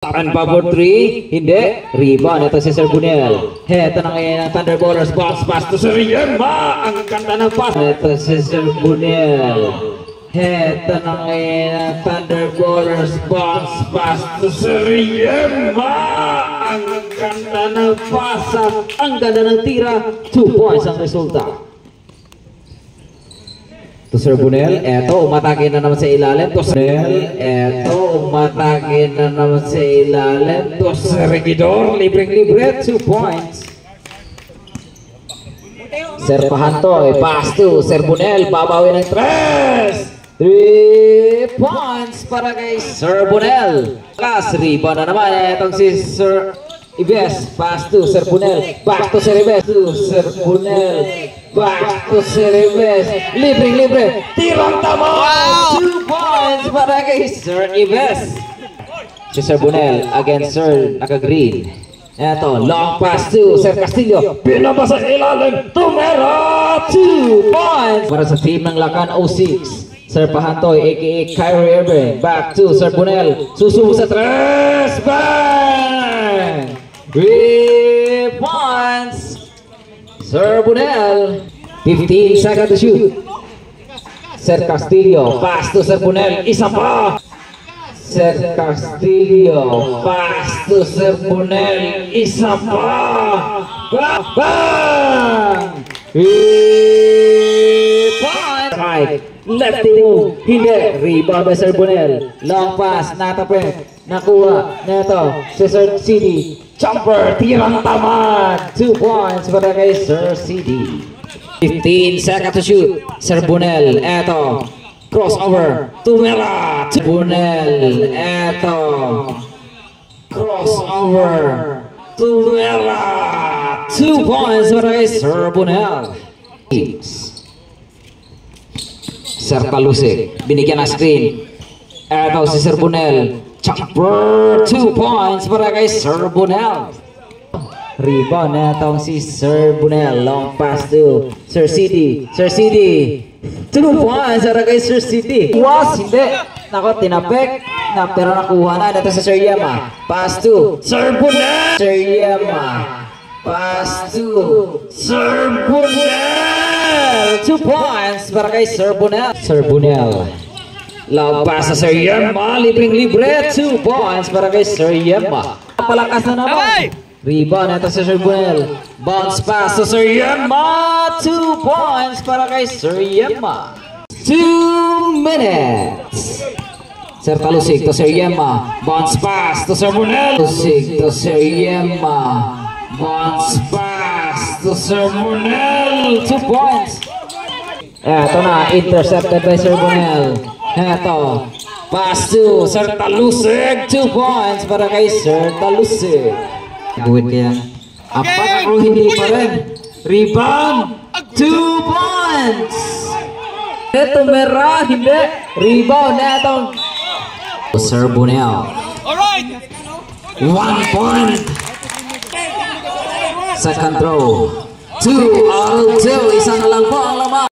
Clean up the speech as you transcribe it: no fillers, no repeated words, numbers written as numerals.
And power 3, hindi. Rebound, ito si Sir Bunel. Heto na ngayon ang Thunderballers. Bounce pass to Sir Yema. Ang ganda ng pass. Ito si Sir Bunel. Heto na ngayon ang Thunderballers. Bounce pass to Sir Yema. Ang ganda ng pass. Ang ganda ng tira. 2 points ang resulta. To Sir Bunel, eto umatake na naman sa ilalim. To Sir Bunel, eto umatake na naman sa ilalim. To Sir Regidor, libreng-libre, 2 points. Sir Pahantoy, pass to Sir Bunel, babawi ng 3 points para kay Sir Bunel. Last rebound na naman, etong si Sir Ives, pass to Sir Bunel, back to Sir Ives, to Sir Bunel, back to Sir Ives, libreng-libre, tirang tama, 2 points para kay Sir Ives. Si Sir Bunel against Sir naka-green. Eto, long pass to Sir Castillo, pinabasa ilalim, tumera, 2 points para sa team ng Lakan 06. Sir Pahantoy aka Kyrie Irving, back to Sir Bunel, susubo sa 3, bang! 3 points! Sir Bunel, 15 seconds to shoot. Sir Castillo, pass to Sir Bunel, isa pa! Sir Castillo, pass to Sir Bunel, isa pa! Bang! 3 points! Right, left move, hindi, rebound by Sir Bunel. Long pass, natapin, nakuha, neto, si Sir CD. Jumper, tirang tamad, 2 points para kay Sir CD. 15 seconds to shoot. Sir Bunel, eto, crossover, tumira, Bunel, eto, crossover, tumira, 2 points para kay Sir Bunel. Sir Palusik, binigyan ng screen, eto si Sir Bunel, jumper, 2 points para kay Sir Bunel. Rebound na itong si Sir Bunel. Long pass to Sir CD. Sir CD, 2 points para kay Sir CD. Was, hindi. Nako, tinapik. Pero nakuha na. Ito si Sir Yema. Pass to Sir Bunel. Sir Yema. Pass to Sir Bunel. 2 points para kay Sir Bunel. Sir Bunel. Long pass sa Sir Yema, libreng-libre, 2 points para kay Sir Yema. Palakas na naman. Rebound, ito si Sir Bunel. Bounce pass sa Sir Yema, 2 points para kay Sir Yema. 2 minutes. Sir Talusig to Sir Yema. Bounce pass to Sir Bunel. Talusig to Sir Yema. Bounce pass to Sir Bunel, 2 points. Eto na, intercepted by Sir Bunel. Eto, pass to Sir Talusig, 2 points para kay Sir Talusig. Gawin kaya, apat o hindi pa rin. Rebound, 2 points. Eto mera, hindi. Rebound na itong Sir Bunel. 1 point. Second throw, 2 out of 2. Isa na lang po ang laman.